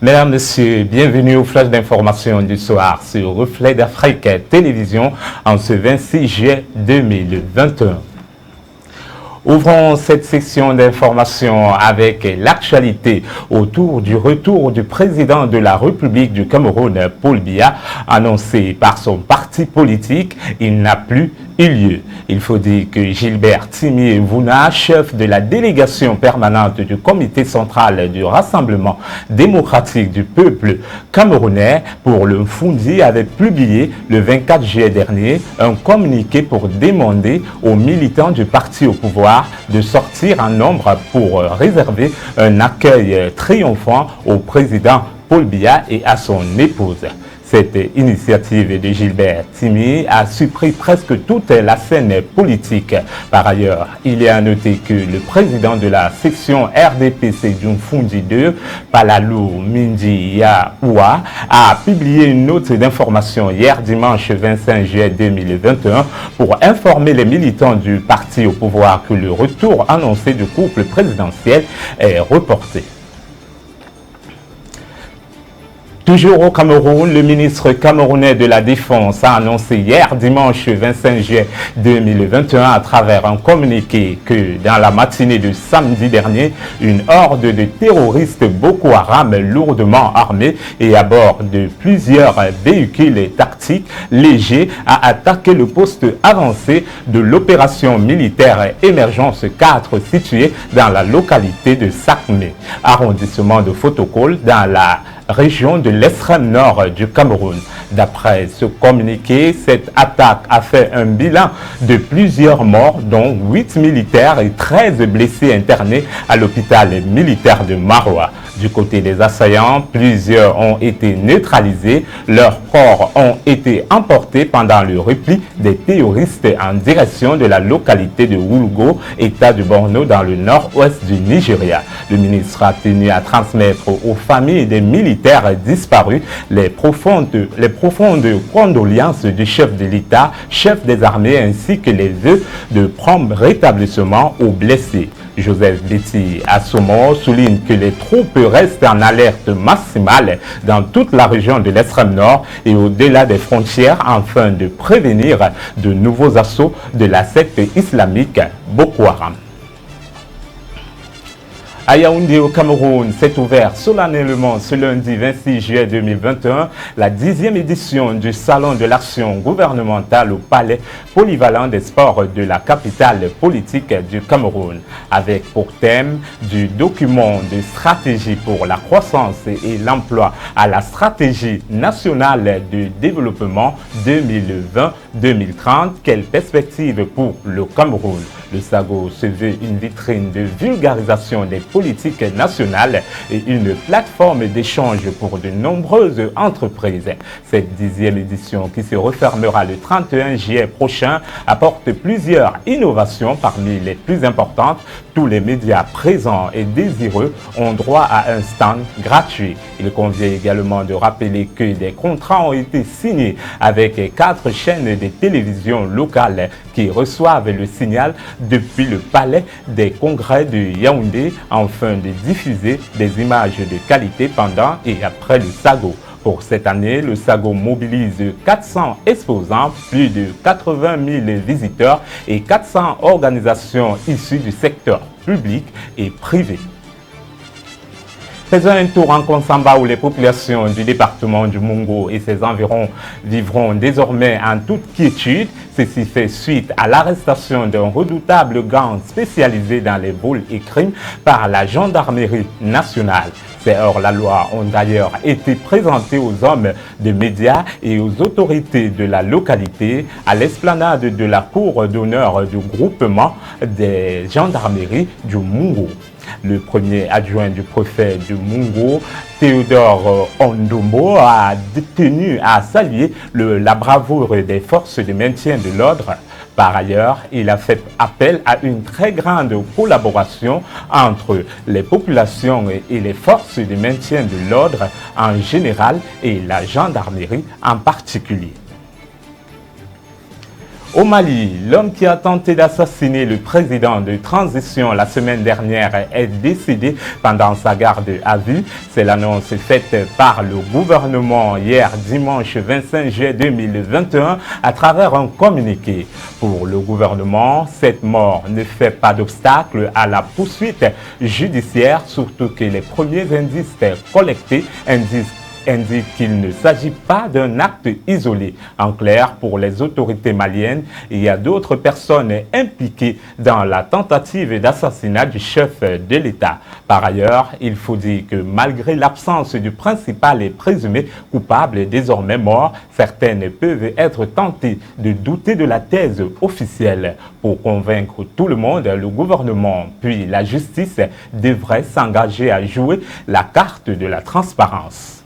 Mesdames, Messieurs, bienvenue au flash d'information du soir sur Reflet d'Afrique Télévision en ce 26 juillet 2021. Ouvrons cette section d'information avec l'actualité autour du retour du président de la République du Cameroun, Paul Biya, annoncé par son parti politique. Il n'a plus eu lieu. Il faut dire que Gilbert Timi Vouna, chef de la délégation permanente du comité central du Rassemblement démocratique du peuple camerounais pour le Mfundi, avait publié le 24 juillet dernier un communiqué pour demander aux militants du parti au pouvoir de sortir en nombre pour réserver un accueil triomphant au président Paul Biya et à son épouse. Cette initiative de Gilbert Timi a surpris presque toute la scène politique. Par ailleurs, il est à noter que le président de la section RDPC du Mfundi 2, Palalou Mindi Yaoua, a publié une note d'information hier dimanche 25 juillet 2021 pour informer les militants du parti au pouvoir que le retour annoncé du couple présidentiel est reporté. Toujours au Cameroun, le ministre camerounais de la Défense a annoncé hier dimanche 25 juillet 2021 à travers un communiqué que dans la matinée de samedi dernier, une horde de terroristes Boko Haram lourdement armés et à bord de plusieurs véhicules tactiques légers a attaqué le poste avancé de l'opération militaire Émergence 4 situé dans la localité de Sakmé, arrondissement de Fotokol dans la région de l'extrême nord du Cameroun. D'après ce communiqué, cette attaque a fait un bilan de plusieurs morts, dont 8 militaires et 13 blessés internés à l'hôpital militaire de Maroua. Du côté des assaillants, plusieurs ont été neutralisés. Leurs corps ont été emportés pendant le repli des terroristes en direction de la localité de Wulgo, État du Borno, dans le nord-ouest du Nigeria. Le ministre a tenu à transmettre aux familles des militaires disparus les profondes condoléances du chef de l'État, chef des armées, ainsi que les vœux de prompt rétablissement aux blessés. Joseph Betty Assomo souligne que les troupes restent en alerte maximale dans toute la région de l'extrême nord et au-delà des frontières afin de prévenir de nouveaux assauts de la secte islamique Boko Haram. À Yaoundé au Cameroun, s'est ouvert solennellement ce lundi 26 juillet 2021 la 10e édition du Salon de l'action gouvernementale au Palais polyvalent des sports de la capitale politique du Cameroun, avec pour thème du document de stratégie pour la croissance et l'emploi à la stratégie nationale de développement 2020-2030. Quelle perspective pour le Cameroun? Le SAGO se veut une vitrine de vulgarisation des politiques nationales et une plateforme d'échange pour de nombreuses entreprises. Cette 10e édition, qui se refermera le 31 juillet prochain, apporte plusieurs innovations parmi les plus importantes. Tous les médias présents et désireux ont droit à un stand gratuit. Il convient également de rappeler que des contrats ont été signés avec 4 chaînes de télévision locales qui reçoivent le signal depuis le palais des congrès de Yaoundé afin de diffuser des images de qualité pendant et après le SAGO. Pour cette année, le SAGO mobilise 400 exposants, plus de 80 000 visiteurs et 400 organisations issues du secteur public et privé. Faisons un tour en Konsamba où les populations du département du Mungo et ses environs vivront désormais en toute quiétude. Ceci fait suite à l'arrestation d'un redoutable gang spécialisé dans les vols et crimes par la gendarmerie nationale. Ces hors-la-loi ont d'ailleurs été présentés aux hommes de médias et aux autorités de la localité à l'esplanade de la cour d'honneur du groupement des gendarmeries du Mungo. Le premier adjoint du préfet du Mungo, Théodore Ondombo, a tenu à saluer la bravoure des forces de maintien de l'ordre. Par ailleurs, il a fait appel à une très grande collaboration entre les populations et les forces de maintien de l'ordre en général et la gendarmerie en particulier. Au Mali, l'homme qui a tenté d'assassiner le président de transition la semaine dernière est décédé pendant sa garde à vue. C'est l'annonce faite par le gouvernement hier dimanche 25 juillet 2021 à travers un communiqué. Pour le gouvernement, cette mort ne fait pas d'obstacle à la poursuite judiciaire, surtout que les premiers indices collectés indique qu'il ne s'agit pas d'un acte isolé. En clair, pour les autorités maliennes, il y a d'autres personnes impliquées dans la tentative d'assassinat du chef de l'État. Par ailleurs, il faut dire que malgré l'absence du principal et présumé coupable désormais mort, certaines peuvent être tentées de douter de la thèse officielle. Pour convaincre tout le monde, le gouvernement puis la justice devraient s'engager à jouer la carte de la transparence.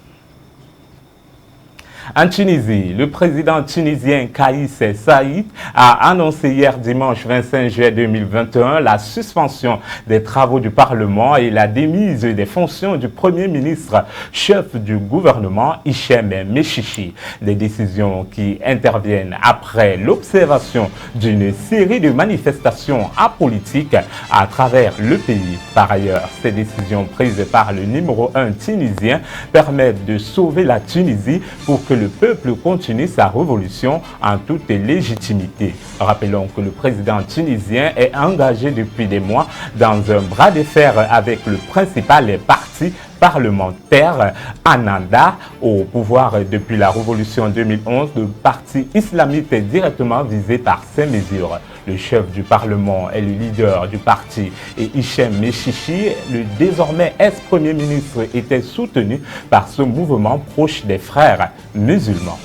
En Tunisie, le président tunisien Kais Saied a annoncé hier dimanche 25 juillet 2021 la suspension des travaux du Parlement et la démise des fonctions du Premier ministre, chef du gouvernement Hichem Mechichi. Des décisions qui interviennent après l'observation d'une série de manifestations apolitiques à travers le pays. Par ailleurs, ces décisions prises par le numéro 1 tunisien permettent de sauver la Tunisie pour que le peuple continue sa révolution en toute légitimité. Rappelons que le président tunisien est engagé depuis des mois dans un bras de fer avec le principal parti parlementaire Ennahda au pouvoir depuis la révolution 2011, le parti islamiste est directement visé par ces mesures. Le chef du Parlement est le leader du parti et Hichem Mechichi, le désormais ex-premier ministre, était soutenu par ce mouvement proche des frères musulmans.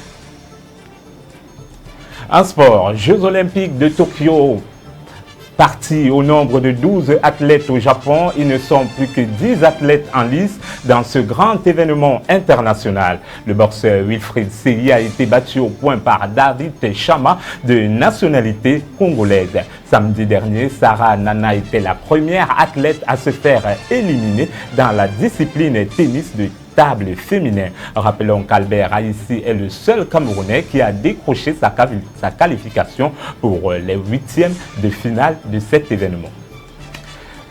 En sport, Jeux olympiques de Tokyo. Partis au nombre de 12 athlètes au Japon, il ne sont plus que 10 athlètes en lice dans ce grand événement international. Le boxeur Wilfried Seyi a été battu au point par David Chama de nationalité congolaise. Samedi dernier, Sarah Nana était la première athlète à se faire éliminer dans la discipline tennis de table féminin. Rappelons qu'Albert Haïssi est le seul Camerounais qui a décroché sa qualification pour les huitièmes de finale de cet événement.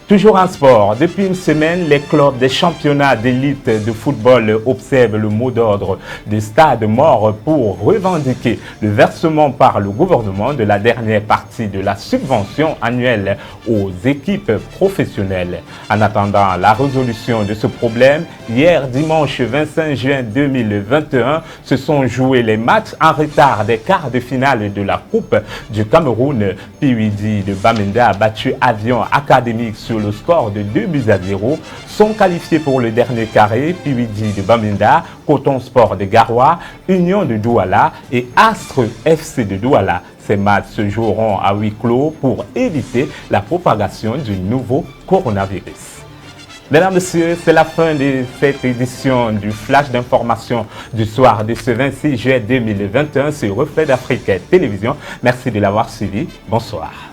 Toujours en sport, depuis une semaine, les clubs des championnats d'élite de football observent le mot d'ordre de stade mort pour revendiquer le versement par le gouvernement de la dernière partie de la subvention annuelle aux équipes professionnelles. En attendant la résolution de ce problème, hier dimanche 25 juin 2021, se sont joués les matchs en retard des quarts de finale de la Coupe du Cameroun. PUD de Bamenda a battu Avion Académique sur le score de 2-0, sont qualifiés pour le dernier carré PUD de Bamenda, Coton Sport de Garoua, Union de Douala et Astre FC de Douala. Ces matchs se joueront à huis clos pour éviter la propagation du nouveau coronavirus. Mesdames, Messieurs, c'est la fin de cette édition du Flash d'information du soir de ce 26 juillet 2021 sur Reflet d'Afrique Télévision. Merci de l'avoir suivi. Bonsoir.